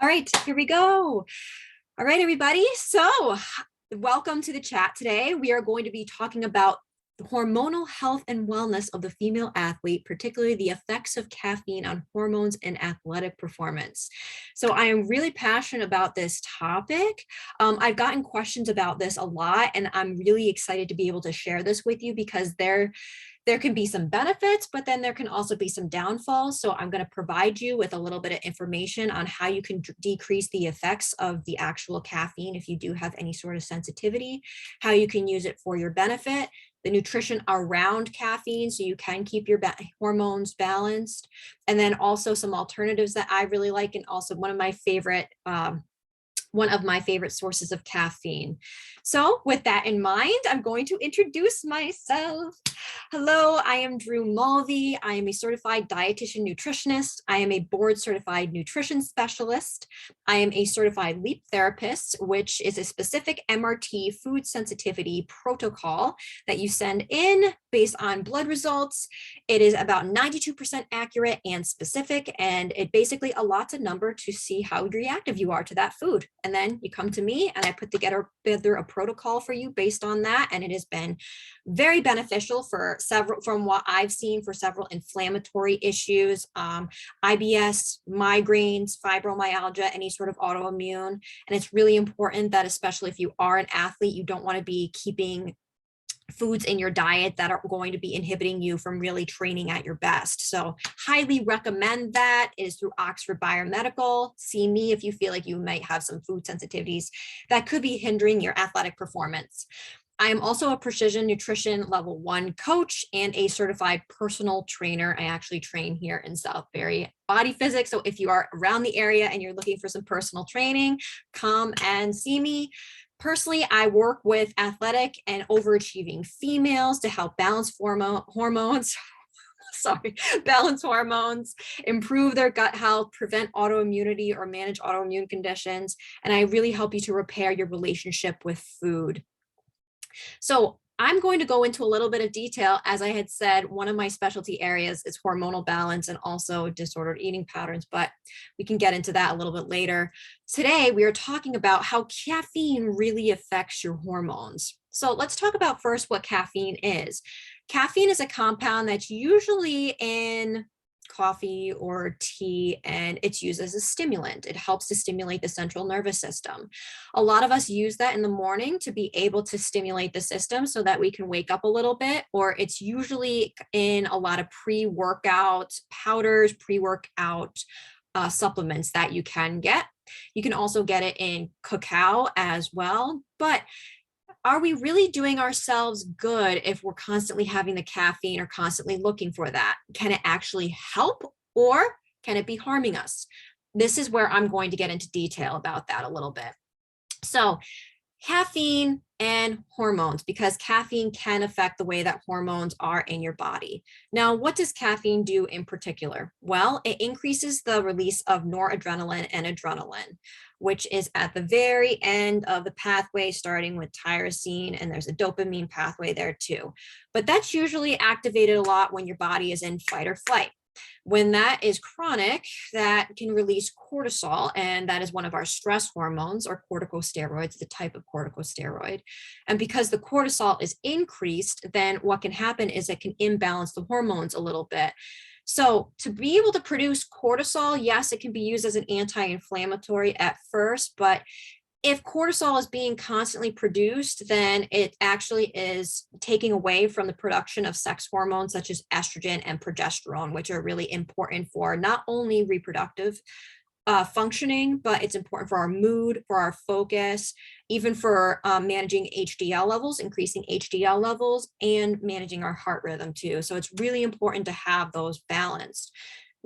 All right, here we go. All right, everybody. So welcome to the chat today. We are going to be talking about the hormonal health and wellness of the female athlete, particularly the effects of caffeine on hormones and athletic performance. So I am really passionate about this topic. I've gotten questions about this a lot, and I'm really excited to be able to share this with you because there can be some benefits, but then there can also be some downfalls. So I'm going to provide you with a little bit of information on how you can decrease the effects of the actual caffeine if you do have any sort of sensitivity, how you can use it for your benefit, the nutrition around caffeine so you can keep your hormones balanced, and then also some alternatives that I really like, and also one of my favorite sources of caffeine. So with that in mind, I'm going to introduce myself. Hello, I am Drew Mulvey. I am a certified dietitian nutritionist. I am a board certified nutrition specialist. I am a certified LEAP therapist, which is a specific MRT food sensitivity protocol that you send in based on blood results. It is about 92% accurate and specific, and it basically allots a number to see how reactive you are to that food. And then you come to me and I put together a protocol for you based on that. And it has been very beneficial for several, from what I've seen, for several inflammatory issues, IBS, migraines, fibromyalgia, any sort of autoimmune. And it's really important that, especially if you are an athlete, you don't want to be keeping foods in your diet that are going to be inhibiting you from really training at your best. So highly recommend that. It is through Oxford Biomedical. See me if you feel like you might have some food sensitivities that could be hindering your athletic performance. I am also a precision nutrition level 1 coach and a certified personal trainer. I actually train here in Southbury Body Physics. So if you are around the area and you're looking for some personal training, come and see me. Personally, I work with athletic and overachieving females to help balance hormones, balance hormones, improve their gut health, prevent autoimmunity or manage autoimmune conditions. And I really help you to repair your relationship with food. So I'm going to go into a little bit of detail. As I had said, one of my specialty areas is hormonal balance and also disordered eating patterns, but we can get into that a little bit later. Today, we are talking about how caffeine really affects your hormones. So let's talk about first what caffeine is. Caffeine is a compound that's usually in coffee or tea, and it's used as a stimulant. It helps to stimulate the central nervous system. A lot of us use that in the morning to be able to stimulate the system so that we can wake up a little bit, or it's usually in a lot of pre-workout powders, pre-workout supplements that you can get. You can also get it in cacao as well, but are we really doing ourselves good if we're constantly having the caffeine or constantly looking for that? Can it actually help, or can it be harming us? This is where I'm going to get into detail about that a little bit. So caffeine and hormones, because caffeine can affect the way that hormones are in your body. Now, what does caffeine do in particular? Well, it increases the release of noradrenaline and adrenaline, which is at the very end of the pathway, starting with tyrosine, and there's a dopamine pathway there too. But that's usually activated a lot when your body is in fight or flight. When that is chronic, that can release cortisol, and that is one of our stress hormones, or corticosteroids, the type of corticosteroid. And because the cortisol is increased, then what can happen is it can imbalance the hormones a little bit. So to be able to produce cortisol, yes, it can be used as an anti-inflammatory at first, but if cortisol is being constantly produced, then it actually is taking away from the production of sex hormones such as estrogen and progesterone, which are really important for not only reproductive functioning, but it's important for our mood, for our focus, even for managing HDL levels, increasing HDL levels, and managing our heart rhythm too. So it's really important to have those balanced.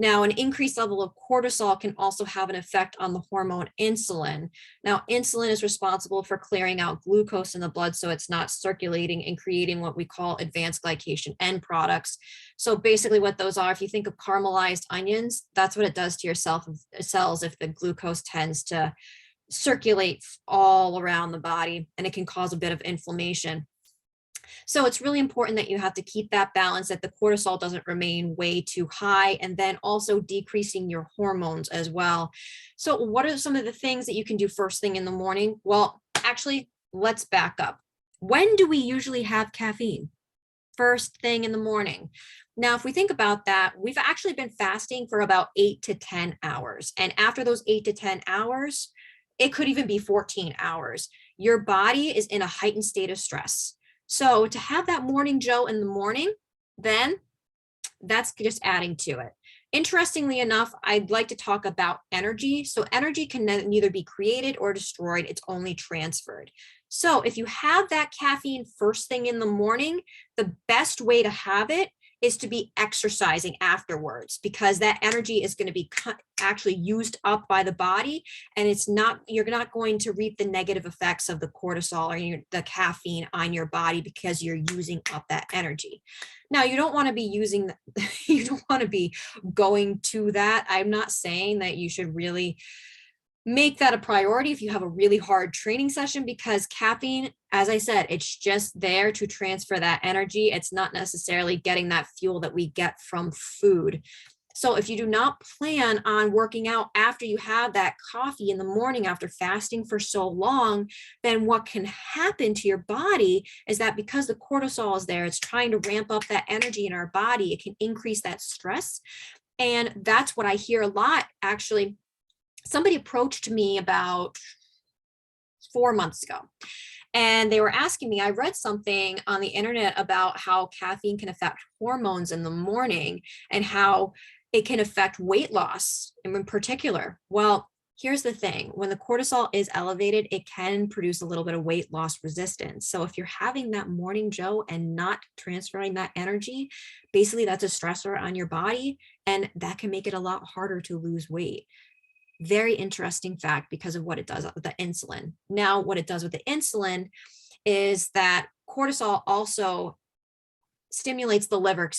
Now, an increased level of cortisol can also have an effect on the hormone insulin. Now, insulin is responsible for clearing out glucose in the blood so it's not circulating and creating what we call advanced glycation end products. So basically what those are, if you think of caramelized onions, that's what it does to your cells if the glucose tends to circulate all around the body, and it can cause a bit of inflammation. So it's really important that you have to keep that balance, that the cortisol doesn't remain way too high, and then also decreasing your hormones as well. So what are some of the things that you can do first thing in the morning? Well, actually, let's back up. When do we usually have caffeine? First thing in the morning. Now, if we think about that, we've actually been fasting for about 8 to 10 hours. And after those 8 to 10 hours, it could even be 14 hours. Your body is in a heightened state of stress. So to have that morning Joe in the morning, then that's just adding to it. Interestingly enough, I'd like to talk about energy. So energy can neither be created or destroyed, it's only transferred. So if you have that caffeine first thing in the morning, the best way to have it is to be exercising afterwards, because that energy is going to be actually used up by the body, and you're not going to reap the negative effects of the cortisol or the caffeine on your body because you're using up that energy. Now, you don't want to be you don't want to be going to that. I'm not saying that you should really make that a priority if you have a really hard training session, because caffeine, as I said, it's just there to transfer that energy. It's not necessarily getting that fuel that we get from food. So if you do not plan on working out after you have that coffee in the morning after fasting for so long, then what can happen to your body is that because the cortisol is there, it's trying to ramp up that energy in our body. It can increase that stress. And that's what I hear a lot. Actually, somebody approached me about 4 months ago, and they were asking me, I read something on the internet about how caffeine can affect hormones in the morning and how it can affect weight loss in particular. Well, here's the thing. When the cortisol is elevated, it can produce a little bit of weight loss resistance. So if you're having that morning Joe and not transferring that energy, basically that's a stressor on your body, and that can make it a lot harder to lose weight. Very interesting fact because of what it does with the insulin. Now, what it does with the insulin is that cortisol also stimulates the liver,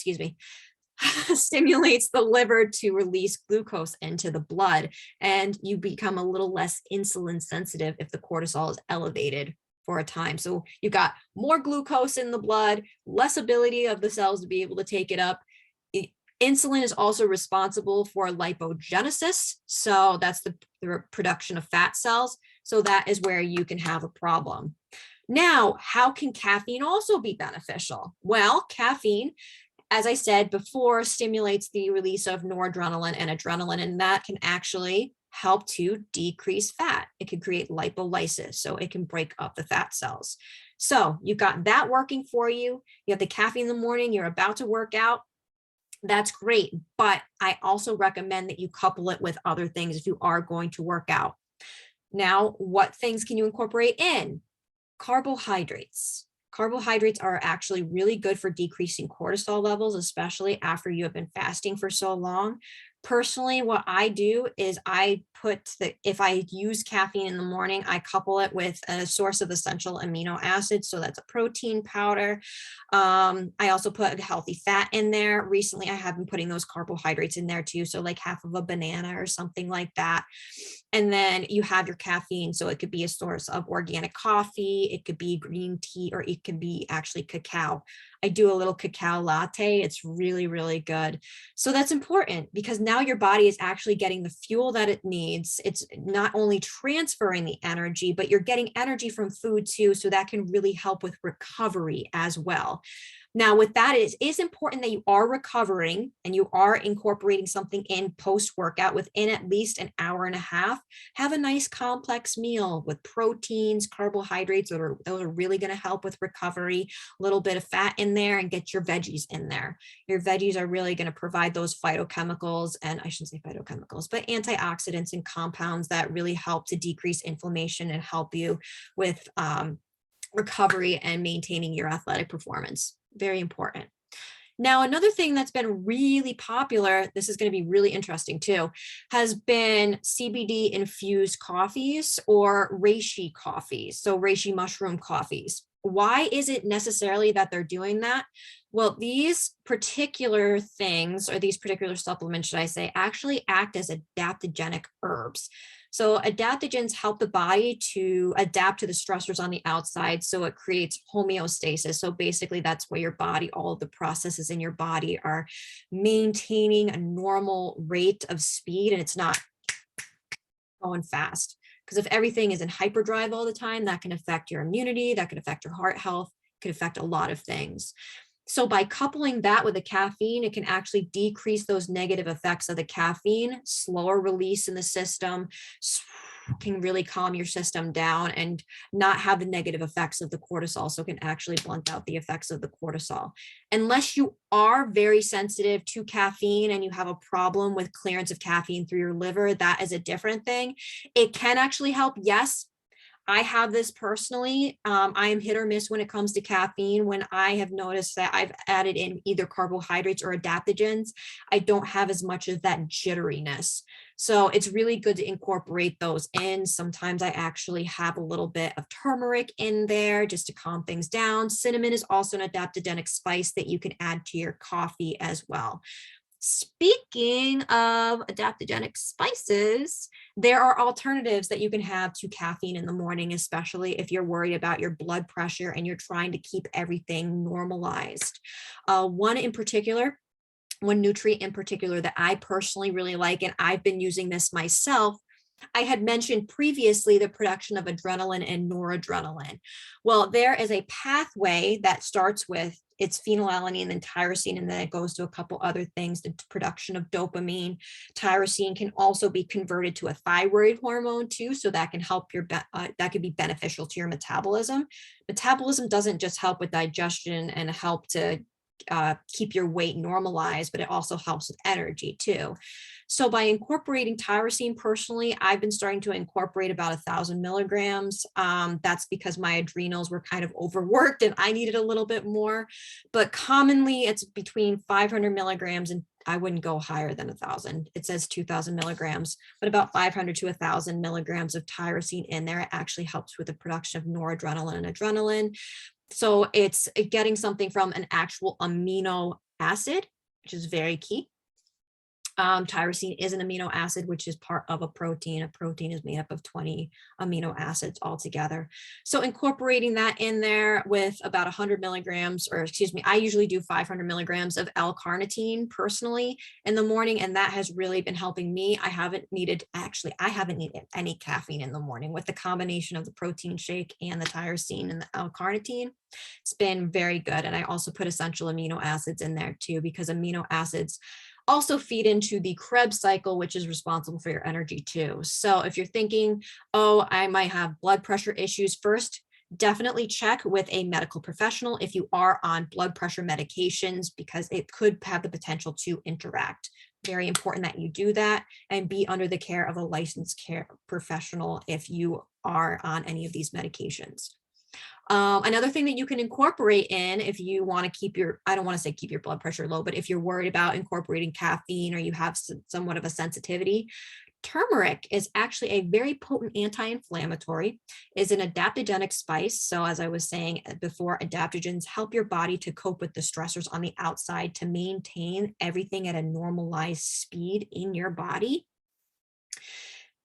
stimulates the liver to release glucose into the blood, and you become a little less insulin sensitive if the cortisol is elevated for a time. So you got more glucose in the blood, less ability of the cells to be able to take it up. Insulin is also responsible for lipogenesis. So that's the production of fat cells. So that is where you can have a problem. Now, how can caffeine also be beneficial? Well, caffeine, as I said before, stimulates the release of noradrenaline and adrenaline, and that can actually help to decrease fat. It can create lipolysis, so it can break up the fat cells. So you've got that working for you. You have the caffeine in the morning, you're about to work out. That's great. But I also recommend that you couple it with other things if you are going to work out. Now, what things can you incorporate in? Carbohydrates. Carbohydrates are actually really good for decreasing cortisol levels, especially after you have been fasting for so long. Personally, what I do is if I use caffeine in the morning, I couple it with a source of essential amino acids. So that's a protein powder. I also put a healthy fat in there. Recently, I have been putting those carbohydrates in there too. So like half of a banana or something like that. And then you have your caffeine. So it could be a source of organic coffee, it could be green tea, or it could be actually cacao. I do a little cacao latte. It's really, really good. So that's important because now your body is actually getting the fuel that it needs. It's not only transferring the energy, but you're getting energy from food too. So that can really help with recovery as well. Now, with that, it is important that you are recovering and you are incorporating something in post-workout within at least an hour and a half. Have a nice complex meal with proteins, carbohydrates. Those are really going to help with recovery. A little bit of fat in there, and get your veggies in there. Your veggies are really going to provide those phytochemicals, and I shouldn't say phytochemicals, but antioxidants and compounds that really help to decrease inflammation and help you with recovery and maintaining your athletic performance. Very important. Now, another thing that's been really popular, this is going to be really interesting too, has been CBD infused coffees or reishi coffees. So reishi mushroom coffees. Why is it necessarily that they're doing that? Well, these particular things, or these particular supplements, should I say, actually act as adaptogenic herbs. So adaptogens help the body to adapt to the stressors on the outside. So it creates homeostasis. So basically that's where your body, all of the processes in your body are maintaining a normal rate of speed, and it's not going fast. Because if everything is in hyperdrive all the time, that can affect your immunity, that can affect your heart health, can affect a lot of things. So by coupling that with the caffeine, it can actually decrease those negative effects of the caffeine, slower release in the system, can really calm your system down and not have the negative effects of the cortisol. So it can actually blunt out the effects of the cortisol. Unless you are very sensitive to caffeine and you have a problem with clearance of caffeine through your liver, that is a different thing. It can actually help, yes. I have this personally. I am hit or miss when it comes to caffeine. When I have noticed that I've added in either carbohydrates or adaptogens, I don't have as much of that jitteriness. So it's really good to incorporate those in. Sometimes I actually have a little bit of turmeric in there just to calm things down. Cinnamon is also an adaptogenic spice that you can add to your coffee as well. Speaking of adaptogenic spices, there are alternatives that you can have to caffeine in the morning, especially if you're worried about your blood pressure and you're trying to keep everything normalized. One nutrient in particular that I personally really like, and I've been using this myself. I had mentioned previously the production of adrenaline and noradrenaline. Well, there is a pathway that starts with it's phenylalanine and tyrosine, and then it goes to a couple other things, the production of dopamine. Tyrosine can also be converted to a thyroid hormone too, so that can help that could be beneficial to your metabolism. Metabolism doesn't just help with digestion and help to keep your weight normalized, but it also helps with energy too. So by incorporating tyrosine, personally, I've been starting to incorporate about 1,000 milligrams. That's because my adrenals were kind of overworked and I needed a little bit more. But commonly, it's between 500 milligrams, and I wouldn't go higher than 1,000. It says 2,000 milligrams, but about 500 to 1,000 milligrams of tyrosine in there. It actually helps with the production of noradrenaline and adrenaline. So it's getting something from an actual amino acid, which is very key. Tyrosine is an amino acid, which is part of a protein. A protein is made up of 20 amino acids altogether. So incorporating that in there with about 100 milligrams, or excuse me, I usually do 500 milligrams of L-carnitine personally in the morning, and that has really been helping me. I haven't needed any caffeine in the morning with the combination of the protein shake and the tyrosine and the L-carnitine. It's been very good. And I also put essential amino acids in there too, because amino acids also feed into the Krebs cycle, which is responsible for your energy too. So if you're thinking, oh, I might have blood pressure issues, first, definitely check with a medical professional if you are on blood pressure medications, because it could have the potential to interact. Very important that you do that and be under the care of a licensed care professional if you are on any of these medications. Another thing that you can incorporate in if you want to keep I don't want to say keep your blood pressure low, but if you're worried about incorporating caffeine or you have somewhat of a sensitivity, turmeric is actually a very potent anti-inflammatory, is an adaptogenic spice. So as I was saying before, adaptogens help your body to cope with the stressors on the outside to maintain everything at a normalized speed in your body.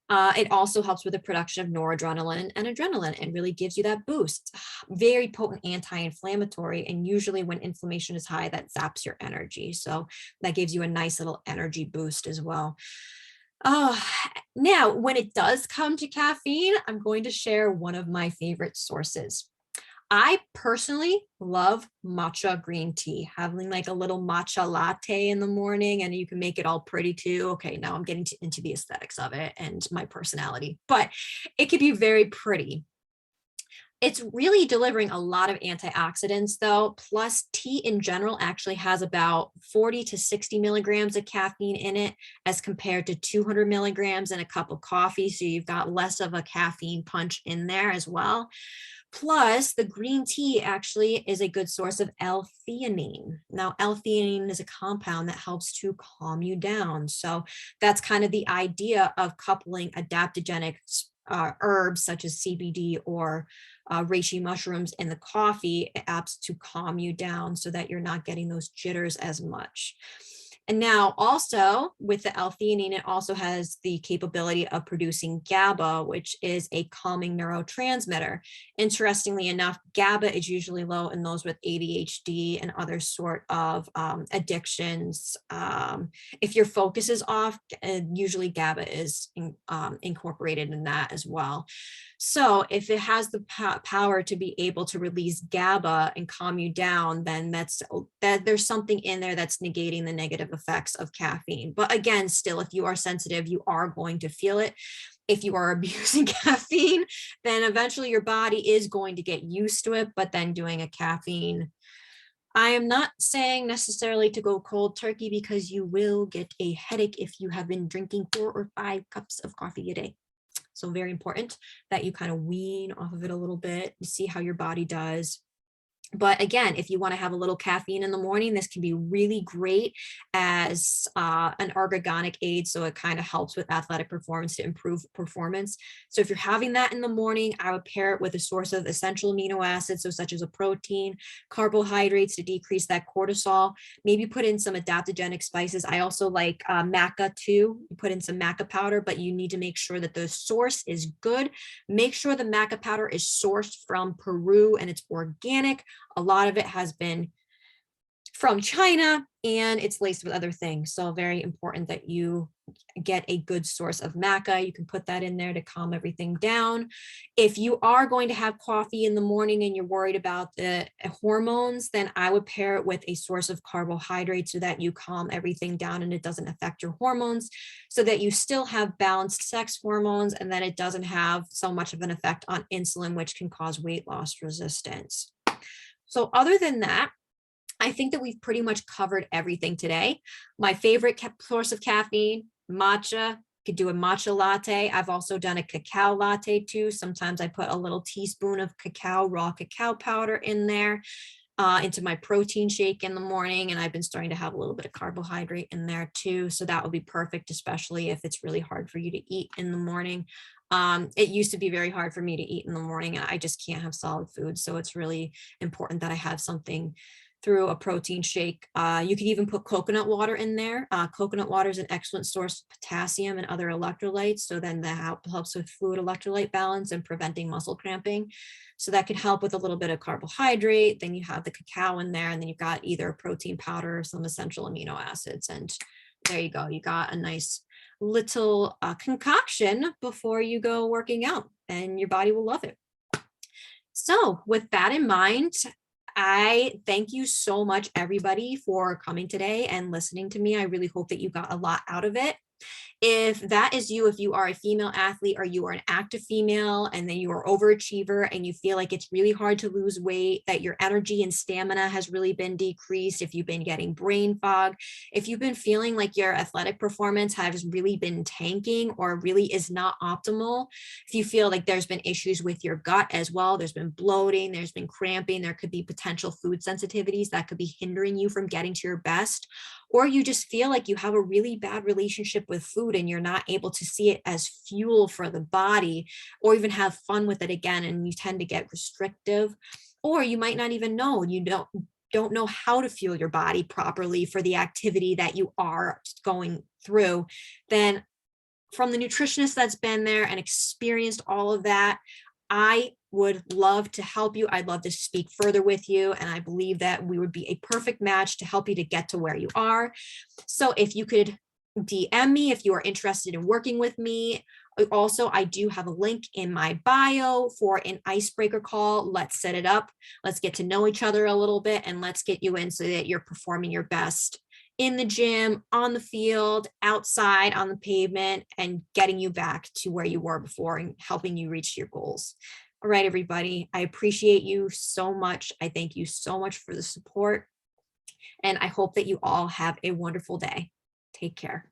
It also helps with the production of noradrenaline and adrenaline and really gives you that boost. It's very potent anti-inflammatory, and usually when inflammation is high, that zaps your energy. So that gives you a nice little energy boost as well. Now, when it does come to caffeine, I'm going to share one of my favorite sources. I personally love matcha green tea, having like a little matcha latte in the morning, and you can make it all pretty too. Okay, now I'm getting into the aesthetics of it and my personality, but it can be very pretty. It's really delivering a lot of antioxidants though, plus tea in general actually has about 40 to 60 milligrams of caffeine in it as compared to 200 milligrams in a cup of coffee. So you've got less of a caffeine punch in there as well. Plus, the green tea actually is a good source of L-theanine. Now, L-theanine is a compound that helps to calm you down. So that's kind of the idea of coupling adaptogenic herbs such as CBD or reishi mushrooms in the coffee, it helps to calm you down so that you're not getting those jitters as much. And now also with the L-theanine, it also has the capability of producing GABA, which is a calming neurotransmitter. Interestingly enough, GABA is usually low in those with ADHD and other sort of addictions. If your focus is off, usually GABA is incorporated in that as well. So if it has the power to be able to release GABA and calm you down, then there's something in there that's negating the negative effects of caffeine. But again, still, if you are sensitive, you are going to feel it. If you are abusing caffeine, then eventually your body is going to get used to it, but then doing a caffeine, I am not saying necessarily to go cold turkey, because you will get a headache if you have been drinking 4 or 5 cups of coffee a day. So very important that you kind of wean off of it a little bit, see how your body does. But again, if you want to have a little caffeine in the morning, this can be really great as an ergogenic aid. So it kind of helps with athletic performance to improve performance. So if you're having that in the morning, I would pair it with a source of essential amino acids, so such as a protein, carbohydrates to decrease that cortisol, maybe put in some adaptogenic spices. I also like maca too. You put in some maca powder, but you need to make sure that the source is good. Make sure the maca powder is sourced from Peru and it's organic. A lot of it has been from China and it's laced with other things. So very important that you get a good source of maca. You can put that in there to calm everything down. If you are going to have coffee in the morning and you're worried about the hormones, then I would pair it with a source of carbohydrates so that you calm everything down and it doesn't affect your hormones, so that you still have balanced sex hormones and then it doesn't have so much of an effect on insulin, which can cause weight loss resistance. So other than that, I think that we've pretty much covered everything today. My favorite source of caffeine, matcha. Could do a matcha latte. I've also done a cacao latte too. Sometimes I put a little teaspoon of raw cacao powder in there into my protein shake in the morning. And I've been starting to have a little bit of carbohydrate in there too. So that would be perfect, especially if it's really hard for you to eat in the morning. It used to be very hard for me to eat in the morning and I just can't have solid food. So it's really important that I have something through a protein shake. You can even put coconut water in there. Coconut water is an excellent source of potassium and other electrolytes. So then that helps with fluid electrolyte balance and preventing muscle cramping. So that could help with a little bit of carbohydrate. Then you have the cacao in there and then you've got either a protein powder or some essential amino acids. And there you go. You got a nice little concoction before you go working out and your body will love it. So with that in mind, I thank you so much, everybody, for coming today and listening to me. I really hope that you got a lot out of it. If that is you, if you are a female athlete or you are an active female and then you are overachiever and you feel like it's really hard to lose weight, that your energy and stamina has really been decreased, if you've been getting brain fog, if you've been feeling like your athletic performance has really been tanking or really is not optimal, if you feel like there's been issues with your gut as well, there's been bloating, there's been cramping, there could be potential food sensitivities that could be hindering you from getting to your best, or you just feel like you have a really bad relationship with food and you're not able to see it as fuel for the body or even have fun with it again, and you tend to get restrictive, or you might not even know, you don't know how to fuel your body properly for the activity that you are going through, then from the nutritionist that's been there and experienced all of that, I would love to help you. I'd love to speak further with you. And I believe that we would be a perfect match to help you to get to where you are. So if you could DM me if you are interested in working with me. Also, I do have a link in my bio for an icebreaker call. Let's set it up. Let's get to know each other a little bit and let's get you in so that you're performing your best in the gym, on the field, outside, on the pavement, and getting you back to where you were before and helping you reach your goals. All right, everybody, I appreciate you so much. I thank you so much for the support, and I hope that you all have a wonderful day. Take care.